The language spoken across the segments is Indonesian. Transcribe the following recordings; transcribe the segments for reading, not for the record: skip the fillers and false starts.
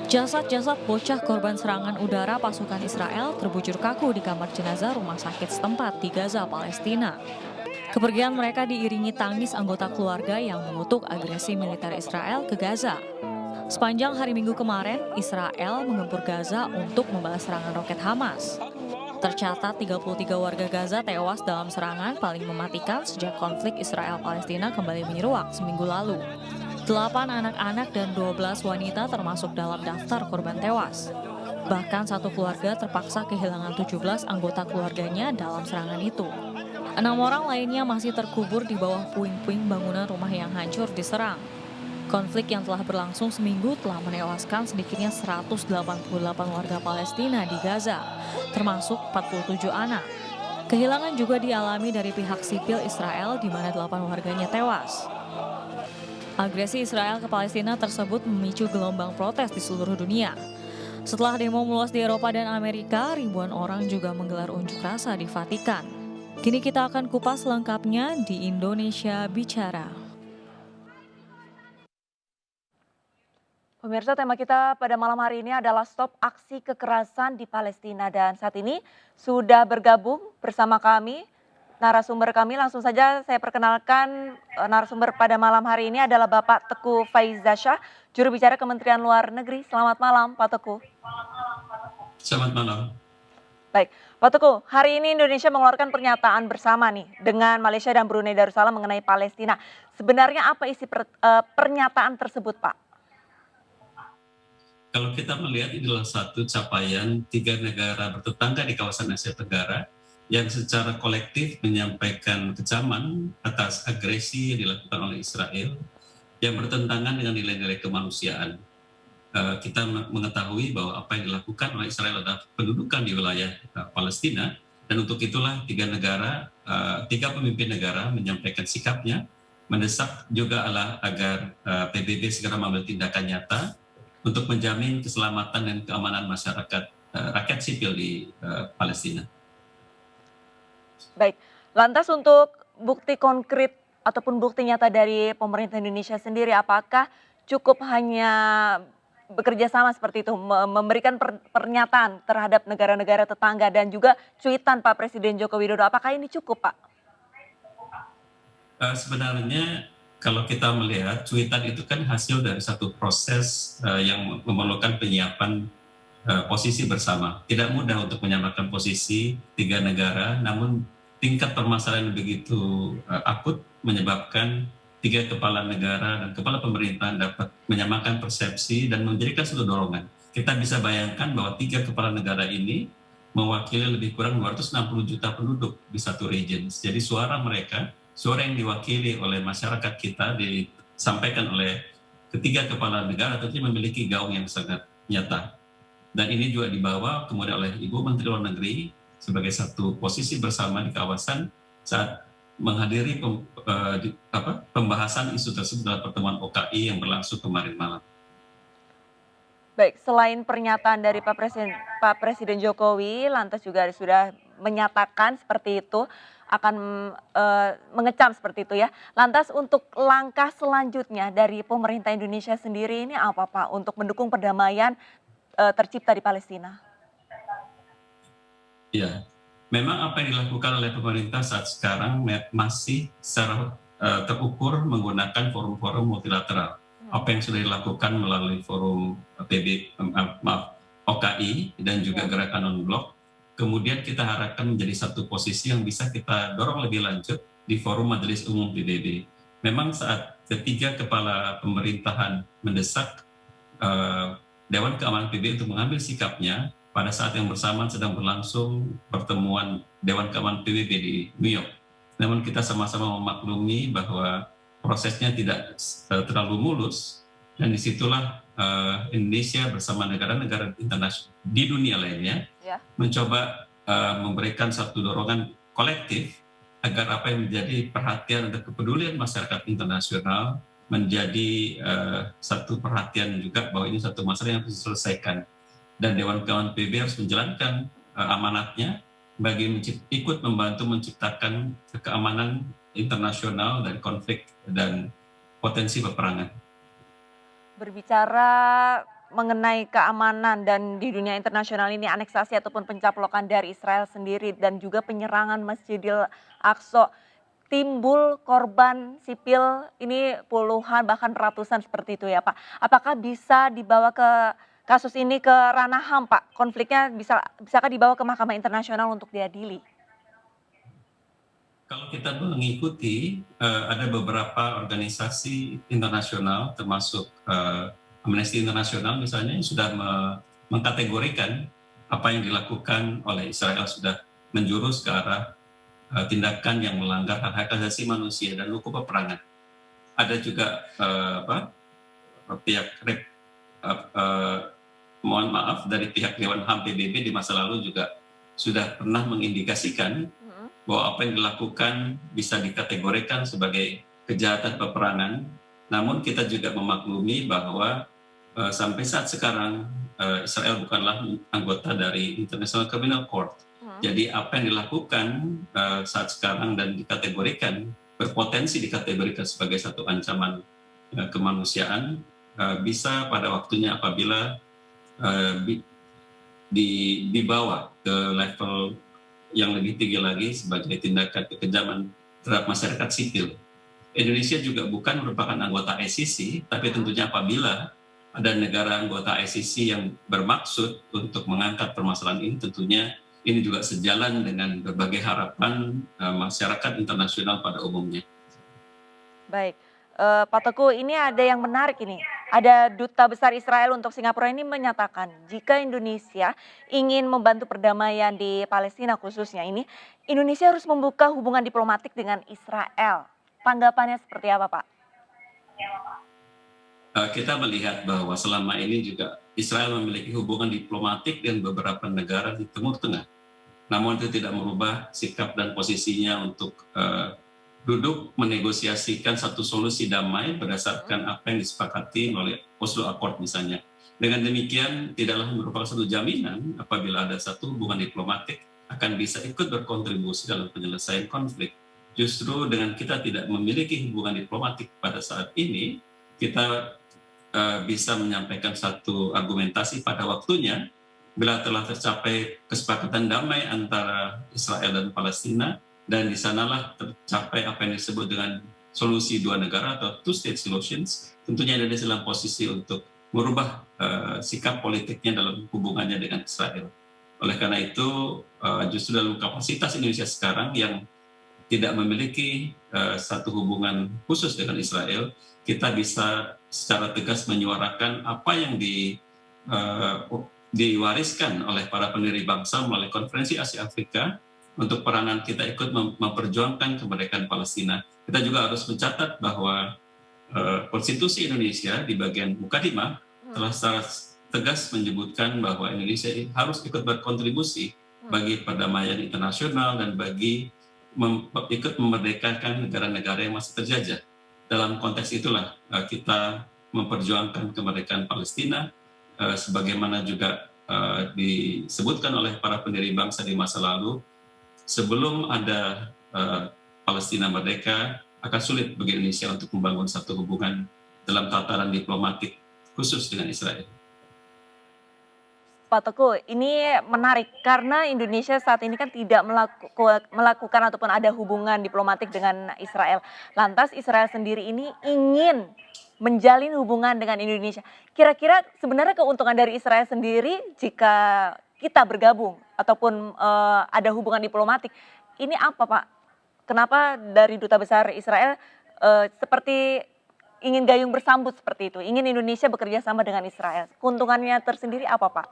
Jasad-jasad bocah korban serangan udara pasukan Israel terbujur kaku di kamar jenazah rumah sakit setempat di Gaza, Palestina. Kepergian mereka diiringi tangis anggota keluarga yang mengutuk agresi militer Israel ke Gaza. Sepanjang hari Minggu kemarin, Israel menggempur Gaza untuk membalas serangan roket Hamas. Tercatat 33 warga Gaza tewas dalam serangan paling mematikan sejak konflik Israel-Palestina kembali menyeruak seminggu lalu. 8 anak-anak dan 12 wanita termasuk dalam daftar korban tewas. Bahkan satu keluarga terpaksa kehilangan 17 anggota keluarganya dalam serangan itu. 6 orang lainnya masih terkubur di bawah puing-puing bangunan rumah yang hancur diserang. Konflik yang telah berlangsung seminggu telah menewaskan sedikitnya 188 warga Palestina di Gaza, termasuk 47 anak. Kehilangan juga dialami dari pihak sipil Israel di mana 8 warganya tewas. Agresi Israel ke Palestina tersebut memicu gelombang protes di seluruh dunia. Setelah demo meluas di Eropa dan Amerika, ribuan orang juga menggelar unjuk rasa di Vatikan. Kini kita akan kupas lengkapnya di Indonesia Bicara. Pemirsa, tema kita pada malam hari ini adalah stop aksi kekerasan di Palestina, dan saat ini sudah bergabung bersama kami narasumber kami. Langsung saja saya perkenalkan narasumber pada malam hari ini adalah Bapak Teguh Faizasyah, juru bicara Kementerian Luar Negeri. Selamat malam Pak Teguh. Selamat malam. Baik, Pak Teguh, hari ini Indonesia mengeluarkan pernyataan bersama nih dengan Malaysia dan Brunei Darussalam mengenai Palestina. Sebenarnya apa isi pernyataan tersebut, Pak? Kalau kita melihat ini adalah satu capaian 3 negara bertetangga di kawasan Asia Tenggara yang secara kolektif menyampaikan kecaman atas agresi yang dilakukan oleh Israel yang bertentangan dengan nilai-nilai kemanusiaan. Kita mengetahui bahwa apa yang dilakukan oleh Israel adalah pendudukan di wilayah Palestina, dan untuk itulah 3 pemimpin negara menyampaikan sikapnya, mendesak juga agar PBB segera mengambil tindakan nyata untuk menjamin keselamatan dan keamanan masyarakat rakyat sipil di Palestina. Baik, lantas untuk bukti konkret ataupun bukti nyata dari pemerintah Indonesia sendiri, apakah cukup hanya bekerja sama seperti itu, memberikan pernyataan terhadap negara-negara tetangga dan juga cuitan Pak Presiden Joko Widodo, apakah ini cukup, Pak? Sebenarnya kalau kita melihat cuitan itu kan hasil dari satu proses yang memerlukan penyiapan posisi bersama. Tidak mudah untuk menyamakan posisi 3 negara, namun tingkat permasalahan yang begitu akut menyebabkan 3 kepala negara dan kepala pemerintahan dapat menyamakan persepsi dan menjadikan suatu dorongan. Kita bisa bayangkan bahwa 3 kepala negara ini mewakili lebih kurang 260 juta penduduk di satu region. Jadi suara mereka, suara yang diwakili oleh masyarakat kita disampaikan oleh ketiga kepala negara tentunya memiliki gaung yang sangat nyata. Dan ini juga dibawa kemudian oleh Ibu Menteri Luar Negeri sebagai satu posisi bersama di kawasan saat menghadiri pembahasan isu tersebut dalam pertemuan OKI yang berlangsung kemarin malam. Baik, selain pernyataan dari Pak Presiden Jokowi, lantas juga sudah menyatakan seperti itu, akan mengecam seperti itu ya. Lantas untuk langkah selanjutnya dari pemerintah Indonesia sendiri ini apa, Pak, untuk mendukung perdamaian tercipta di Palestina? Ya, memang apa yang dilakukan oleh pemerintah saat sekarang masih secara terukur menggunakan forum-forum multilateral. Apa yang sudah dilakukan melalui forum OKI dan juga gerakan non-blok, kemudian kita harapkan menjadi satu posisi yang bisa kita dorong lebih lanjut di forum Majelis Umum PBB. Memang saat ketiga kepala pemerintahan mendesak Dewan Keamanan PBB untuk mengambil sikapnya, pada saat yang bersamaan sedang berlangsung pertemuan Dewan Keamanan PBB di New York. Namun kita sama-sama memaklumi bahwa prosesnya tidak terlalu mulus, dan disitulah Indonesia bersama negara-negara internasional di dunia lainnya mencoba memberikan satu dorongan kolektif agar apa yang menjadi perhatian dan kepedulian masyarakat internasional menjadi satu perhatian juga bahwa ini satu masalah yang harus diselesaikan. Dan Dewan Keamanan PBB harus menjalankan amanatnya bagi ikut membantu menciptakan keamanan internasional dari konflik dan potensi peperangan. Berbicara mengenai keamanan dan di dunia internasional ini aneksasi ataupun pencaplokan dari Israel sendiri dan juga penyerangan Masjidil Aqsa, timbul korban sipil ini puluhan bahkan ratusan seperti itu ya Pak. Apakah bisa dibawa ke kasus ini ke ranah HAM Pak? Konfliknya bisakah dibawa ke Mahkamah Internasional untuk diadili? Kalau kita mengikuti, ada beberapa organisasi internasional, termasuk Amnesty International misalnya, yang sudah mengkategorikan apa yang dilakukan oleh Israel sudah menjurus ke arah tindakan yang melanggar hak asasi manusia dan hukum peperangan. Ada juga pihak mohon maaf dari pihak Dewan HAM PBB di masa lalu juga sudah pernah mengindikasikan bahwa apa yang dilakukan bisa dikategorikan sebagai kejahatan peperangan. Namun kita juga memaklumi bahwa sampai saat sekarang Israel bukanlah anggota dari International Criminal Court. Jadi apa yang dilakukan saat sekarang dan dikategorikan, berpotensi dikategorikan sebagai satu ancaman kemanusiaan, bisa pada waktunya apabila dibawa ke level yang lebih tinggi lagi sebagai tindakan kekejaman terhadap masyarakat sipil. Indonesia juga bukan merupakan anggota ICC, tapi tentunya apabila ada negara anggota ICC yang bermaksud untuk mengangkat permasalahan ini, tentunya ini juga sejalan dengan berbagai harapan masyarakat internasional pada umumnya. Baik, Pak Teguh, ini ada yang menarik ini. Ada Duta Besar Israel untuk Singapura ini menyatakan jika Indonesia ingin membantu perdamaian di Palestina khususnya ini, Indonesia harus membuka hubungan diplomatik dengan Israel. Tanggapannya seperti apa, Pak? Kita melihat bahwa selama ini juga Israel memiliki hubungan diplomatik dengan beberapa negara di Timur Tengah. Namun itu tidak merubah sikap dan posisinya untuk duduk menegosiasikan satu solusi damai berdasarkan apa yang disepakati oleh Oslo Accord misalnya. Dengan demikian tidaklah merupakan satu jaminan apabila ada satu hubungan diplomatik akan bisa ikut berkontribusi dalam penyelesaian konflik. Justru dengan kita tidak memiliki hubungan diplomatik pada saat ini, kita bisa menyampaikan satu argumentasi pada waktunya bila telah tercapai kesepakatan damai antara Israel dan Palestina, dan di sanalah tercapai apa yang disebut dengan solusi dua negara atau two-state solutions. Tentunya Indonesia dalam posisi untuk merubah sikap politiknya dalam hubungannya dengan Israel. Oleh karena itu, justru dalam kapasitas Indonesia sekarang yang tidak memiliki satu hubungan khusus dengan Israel, kita bisa secara tegas menyuarakan apa yang diwariskan oleh para pendiri bangsa melalui Konferensi Asia Afrika untuk peranan kita ikut memperjuangkan kemerdekaan Palestina. Kita juga harus mencatat bahwa Konstitusi Indonesia di bagian Mukadimah telah secara tegas menyebutkan bahwa Indonesia harus ikut berkontribusi bagi perdamaian internasional dan bagi ikut memerdekakan negara-negara yang masih terjajah. Dalam konteks itulah kita memperjuangkan kemerdekaan Palestina, sebagaimana juga disebutkan oleh para pendiri bangsa di masa lalu. Sebelum ada Palestina merdeka, akan sulit bagi Indonesia untuk membangun satu hubungan dalam tataran diplomatik khusus dengan Israel. Pak Teguh, ini menarik karena Indonesia saat ini kan tidak melakukan ataupun ada hubungan diplomatik dengan Israel. Lantas Israel sendiri ini ingin menjalin hubungan dengan Indonesia. Kira-kira sebenarnya keuntungan dari Israel sendiri jika kita bergabung ataupun ada hubungan diplomatik, ini apa Pak? Kenapa dari Duta Besar Israel seperti ingin gayung bersambut seperti itu, ingin Indonesia bekerja sama dengan Israel? Keuntungannya tersendiri apa Pak?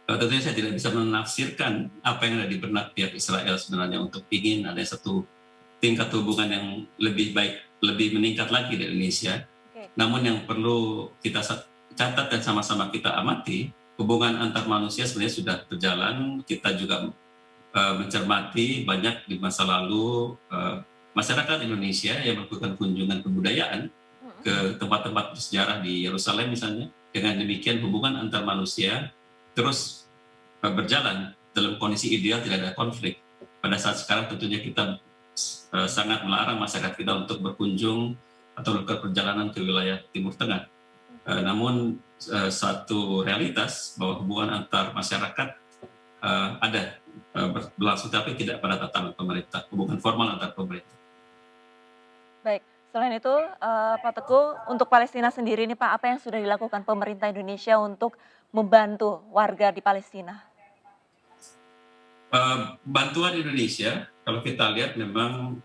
Tentunya saya tidak bisa menafsirkan apa yang ada di benak pihak Israel sebenarnya untuk ingin ada satu tingkat hubungan yang lebih baik, lebih meningkat lagi di Indonesia. Namun yang perlu kita catat dan sama-sama kita amati, hubungan antar manusia sebenarnya sudah berjalan. Kita juga mencermati banyak di masa lalu masyarakat Indonesia yang melakukan kunjungan kebudayaan ke tempat-tempat bersejarah di Yerusalem misalnya. Dengan demikian hubungan antar manusia terus berjalan dalam kondisi ideal, tidak ada konflik. Pada saat sekarang tentunya kita sangat melarang masyarakat kita untuk berkunjung atau melakukan perjalanan ke wilayah Timur Tengah. Namun satu realitas bahwa hubungan antar masyarakat ada berlangsung, tapi tidak pada tatanan pemerintah, hubungan formal antar pemerintah. Baik, selain itu Pak Teguh, untuk Palestina sendiri nih Pak, apa yang sudah dilakukan pemerintah Indonesia untuk membantu warga di Palestina? Bantuan Indonesia, kalau kita lihat memang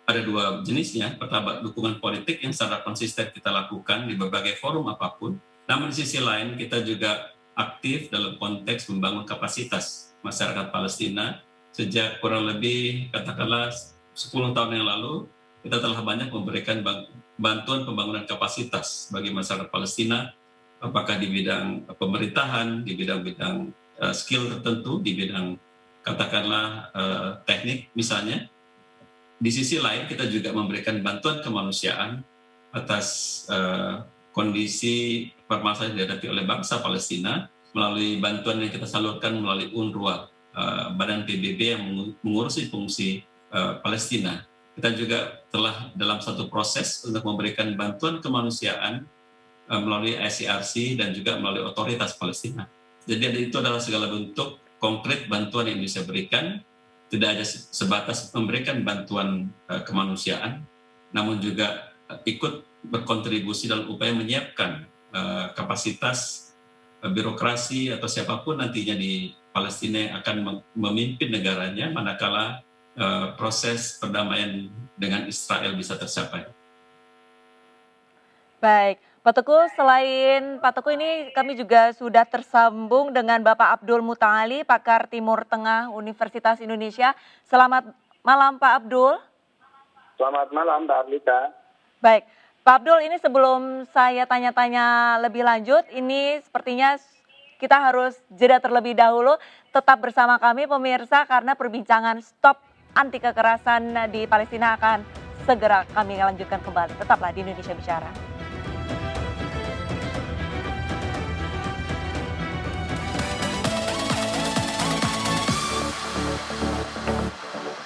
ada dua jenisnya. Pertama, dukungan politik yang secara konsisten kita lakukan di berbagai forum apapun. Namun di sisi lain kita juga aktif dalam konteks membangun kapasitas masyarakat Palestina. Sejak kurang lebih katakanlah 10 tahun yang lalu, kita telah banyak memberikan bantuan pembangunan kapasitas bagi masyarakat Palestina, apakah di bidang pemerintahan, di bidang-bidang skill tertentu, di bidang katakanlah teknik misalnya. Di sisi lain kita juga memberikan bantuan kemanusiaan atas kondisi permasalahan yang dihadapi oleh bangsa Palestina melalui bantuan yang kita salurkan melalui UNRWA, Badan PBB yang mengurusi fungsi Palestina. Kita juga telah dalam satu proses untuk memberikan bantuan kemanusiaan melalui ICRC dan juga melalui otoritas Palestina. Jadi itu adalah segala bentuk konkret bantuan yang bisa berikan, tidak hanya sebatas memberikan bantuan kemanusiaan, namun juga ikut berkontribusi dalam upaya menyiapkan kapasitas birokrasi atau siapapun nantinya di Palestina yang akan memimpin negaranya manakala proses perdamaian dengan Israel bisa tercapai. Baik, Pak Teguh, selain Pak Teguh ini kami juga sudah tersambung dengan Bapak Abdul Mutali, pakar Timur Tengah Universitas Indonesia. Selamat malam Pak Abdul. Selamat malam Mbak Arlita. Baik, Pak Abdul, ini sebelum saya tanya-tanya lebih lanjut, ini sepertinya kita harus jeda terlebih dahulu. Tetap bersama kami pemirsa karena perbincangan Stop Anti Kekerasan di Palestina akan segera kami lanjutkan kembali. Tetaplah di Indonesia Bicara.